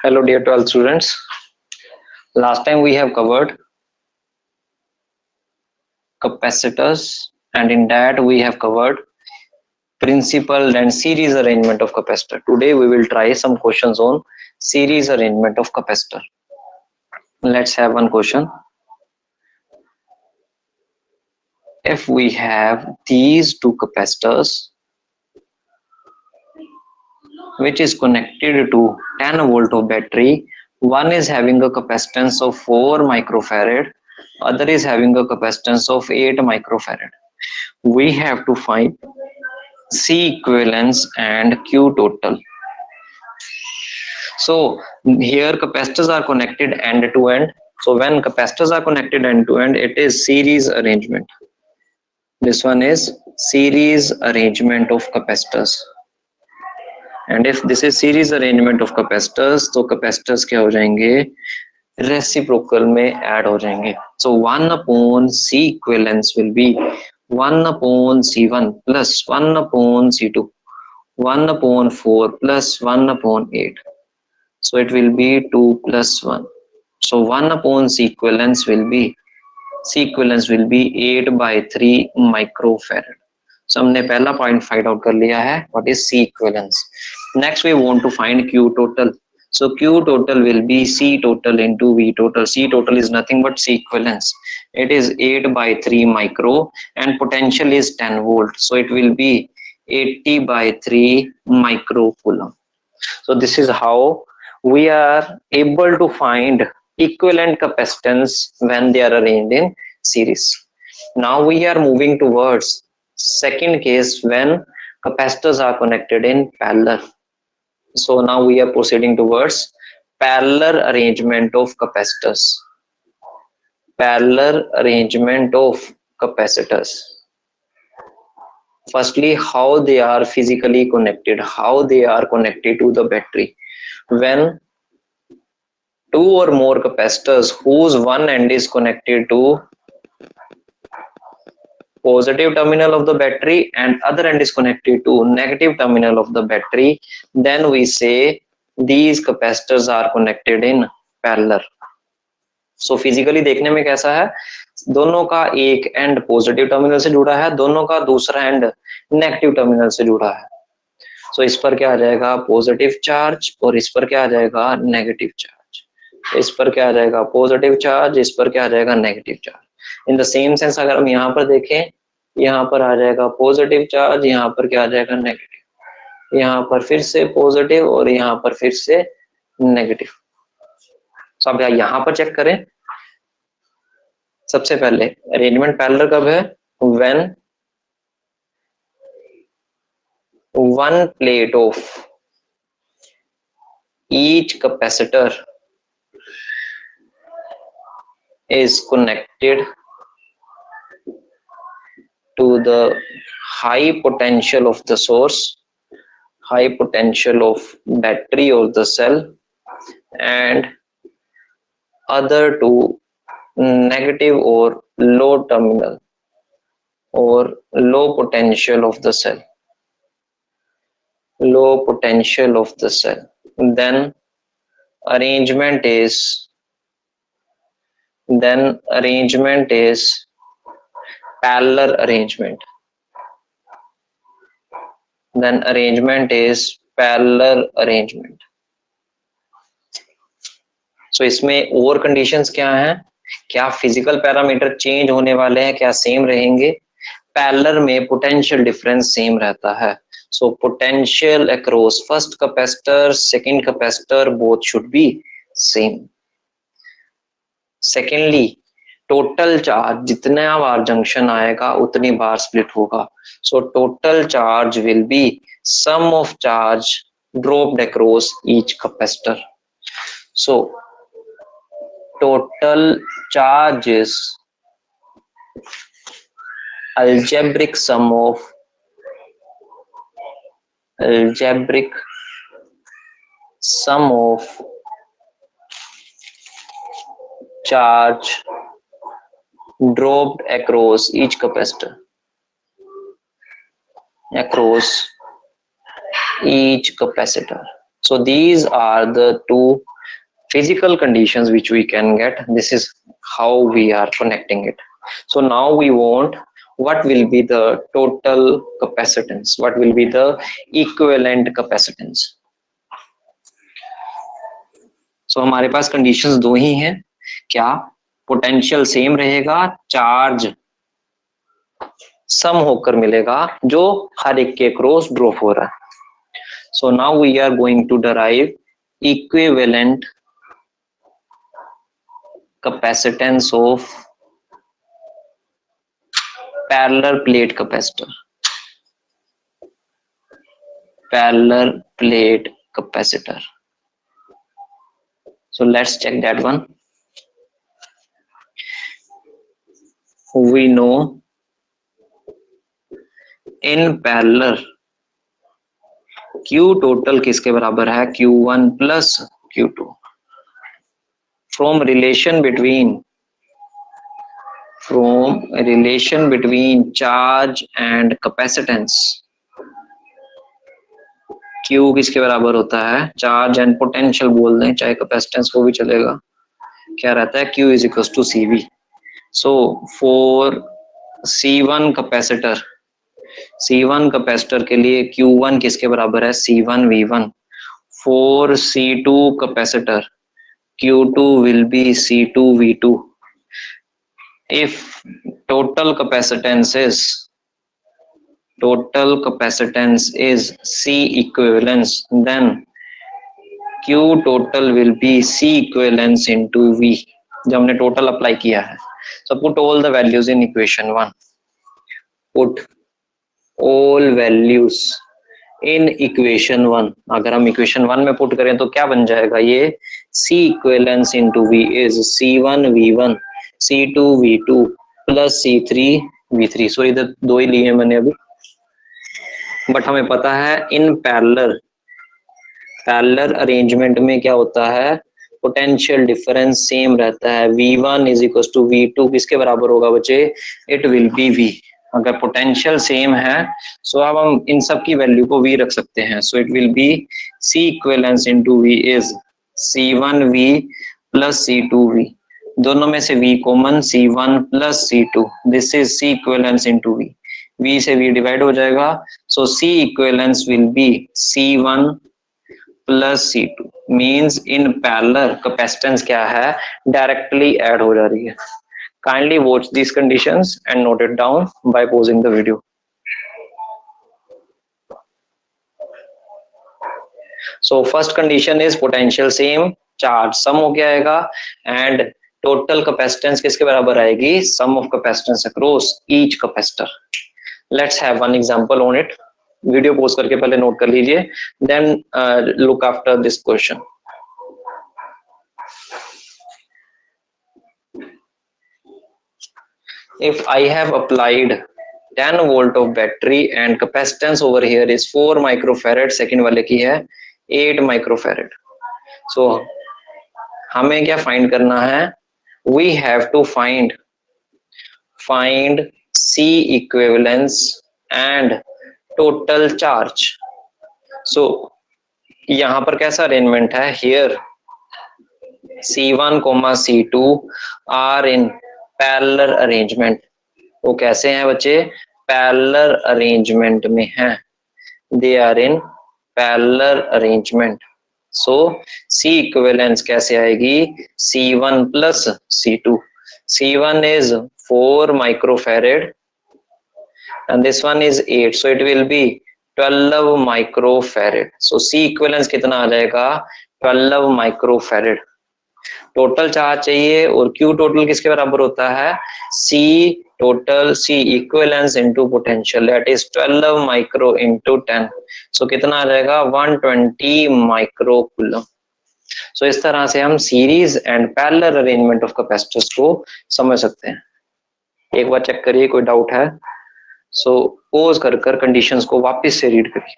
Hello dear 12th students. Last time we have covered capacitors, and in that we have covered principal and series arrangement of capacitor. Today we will try some questions on series arrangement of capacitor. Let's have one question. If we have these two capacitors which is connected to 10 volt of battery, one is having a capacitance of 4 microfarad, other is having a capacitance of 8 microfarad. We have to find C equivalence and Q total. So here capacitors are connected end to end. So when capacitors are connected end to end, it is series arrangement. This one is series arrangement of capacitors. And if this is series arrangement of capacitors, तो capacitors क्या हो जाएंगे? Reciprocal में add हो जाएंगे. So 1 upon C equivalence will be 1 upon C1 plus 1 upon C2, 1 upon 4 plus 1 upon 8. So it will be 2 plus 1. So 1 upon C equivalence will be 8 by 3 microfarad. So हमने पहला point find out कर लिया है, what is C equivalence. Next we want to find Q total. So Q total will be C total into V total. C total is nothing but C equivalence. It is 8 by 3 micro and potential is 10 volt. So it will be 80 by 3 micro coulomb. So this is how we are able to find equivalent capacitance when they are arranged in series. Now we are moving towards second case when capacitors are connected in parallel. So now we are proceeding towards parallel arrangement of capacitors. Parallel arrangement of capacitors. Firstly, how they are physically connected, how they are connected to the battery. When two or more capacitors whose one end is connected to positive terminal of the battery and other end is connected to negative terminal of the battery, then we say these capacitors are connected in parallel. So physically देखने में कैसा है, दोनों का एक and positive terminal से जुड़ा है, दोनों का दूसरा एंड नेगेटिव टर्मिनल से जुड़ा है. So इस पर क्या आ जाएगा पॉजिटिव चार्ज और इस पर क्या आ जाएगा नेगेटिव चार्ज. इस पर क्या आ जाएगा पॉजिटिव चार्ज, इस पर क्या आ जाएगा negative charge. In the same sense अगर हम यहाँ पर देखें, यहाँ पर आ जाएगा पॉजिटिव चार्ज, यहाँ पर क्या आ जाएगा नेगेटिव, यहाँ पर फिर से पॉजिटिव और यहाँ पर फिर से नेगेटिव. तो अब यहाँ पर चेक करें. सबसे पहले अरेंजमेंट पैरेलल कब है? When one plate of each capacitor is connected to the high potential of the source, high potential of battery or the cell, and other to negative or low terminal or low potential of the cell. Low potential of the cell. Then arrangement is parallel arrangement. Then arrangement is parallel arrangement. So इसमें और conditions क्या हैं? क्या physical parameter change होने वाले हैं, क्या same रहेंगे? पैरेलल में पोटेंशियल डिफरेंस सेम रहता है. So potential across first capacitor, second capacitor, both should be same. Secondly, total charge जितना बार जंक्शन आएगा उतनी बार स्प्लिट होगा. So total charge will be sum of charge dropped across each capacitor. So total charge is algebraic sum of charge dropped across each capacitor. So these are the two physical conditions which we can get. This is how we are connecting it. So now we want what will be the total capacitance, what will be the equivalent capacitance. So हमारे पास conditions दो ही हैं, क्या potential same रहेगा, charge सम होकर मिलेगा जो हर एक के क्रॉस ड्रॉप हो रहा है. So now we are going to derive equivalent capacitance of parallel plate capacitor. Parallel plate capacitor. So let's check that one. We know in parallel Q total किसके बराबर है, Q1 plus Q2. From relation between charge and capacitance, Q किसके बराबर होता है, charge and potential बोल दें, चाहे कैपेसिटेंस को भी चलेगा, क्या रहता है, Q is equal to CV. So for C1 capacitor के लिए Q1 किसके बराबर है, C1 V1. For C2 capacitor Q2 will be C2 V2. If total capacitance is C equivalence, then Q total will be C equivalence into V. जब हमने total apply किया है, so put all the values in equation 1. Put all values in equation 1. अगर हम equation 1 में put करें तो क्या बन जाएगा, ये C equivalence into V is C1 V1 C2 V2 plus C3 V3. सो इधर दो ही लिए मैंने अभी, बट हमें पता है इन पैरेलल अरेंजमेंट में क्या होता है, पोटेंशियल डिफरेंस सेम रहता है. V1 is equal to V2 किसके बराबर होगा बच्चे, इट विल बी V. अगर पोटेंशियल सेम है सो अब हम इन सब की वैल्यू को V रख सकते हैं. So it will be C equivalence into V is C1 V plus C2 V. दोनों में से V common, C1 plus C2. This is C equivalence into V. V से V डिवाइड हो जाएगा. सो C equivalence will be C1 plus C2. Means in parallel capacitance क्या है, directly add हो जा रही है. Kindly watch these conditions and note it down by pausing the video. So first condition is potential same, charge sum हो गया आएगा, and total capacitance किसके बराबर आएगी, sum of capacitance across each capacitor. Let's have one example on it. Video pause करके पहले note कर लीजिए, then look after this question. If I have applied 10 volt of battery and capacitance over here is 4 microfarad, second वाले की है 8 microfarad. So हमें क्या find करना है, we have to find C equivalence and total charge. So यहाँ पर कैसा अरेंजमेंट है, here C1, C2 are in parallel arrangement. वो कैसे हैं बच्चे, पैरेलल अरेंजमेंट में हैं, they are in parallel arrangement. So C equivalence कैसे आएगी, C1 plus C2. C1 is 4 microfarad and this one is 8, so it will be 12 microfarad. So C equivalence कितना आ जाएगा, 12 microfarad. टोटल चार्ज चाहिए और Q total किसके बराबर होता है, C total C equivalence into potential, that is 12 micro into 10. सो कितना आ जाएगा, 120 माइक्रो कूलम. सो इस तरह से हम series and parallel arrangement of capacitors को समझ सकते हैं. एक बार चेक करिए, कोई डाउट है सो पॉज कर कंडीशंस को वापस से रीड करिए.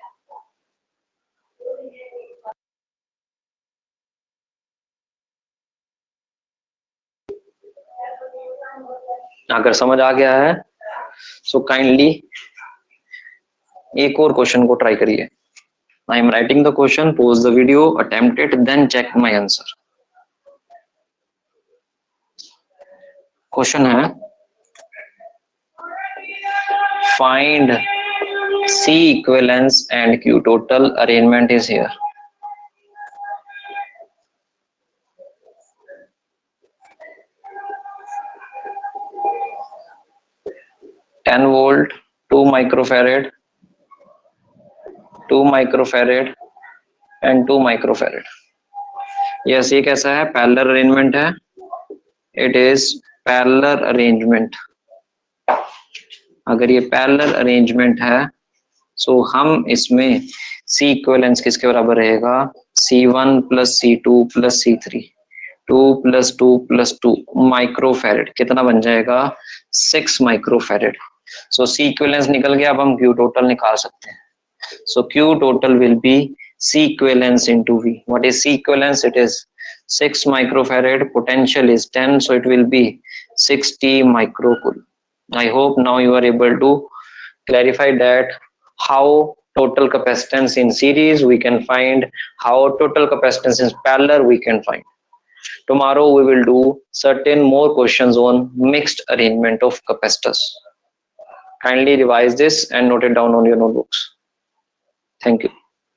अगर समझ आ गया है सो काइंडली एक और क्वेश्चन को ट्राई करिए. I am writing the question, pause the video, attempt it, then check my answer. Question है find C equivalence and Q total arrangement is here. Ten volt, 2 microfarad, 2 microfarad and 2 microfarad. Yes, ये कैसा है? Parallel arrangement है. It is parallel arrangement. अगर ये parallel arrangement है सो हम इसमें C इक्विवेलेंस किसके बराबर रहेगा? C1 plus C2 plus C3, 2 plus 2 plus 2 microfarad कितना बन जाएगा? 6 माइक्रोफेरेड. सो C इक्विवेलेंस निकल गया. अब हम Q टोटल निकाल सकते हैं. So Q total will be C equivalence into V. What is C equivalence? It is 6 microfarad. Potential is 10, so it will be 60 microcoulomb. I hope now you are able to clarify that how total capacitance in series we can find, how total capacitance in parallel we can find. Tomorrow we will do certain more questions on mixed arrangement of capacitors. Kindly revise this and note it down on your notebooks. Thank you.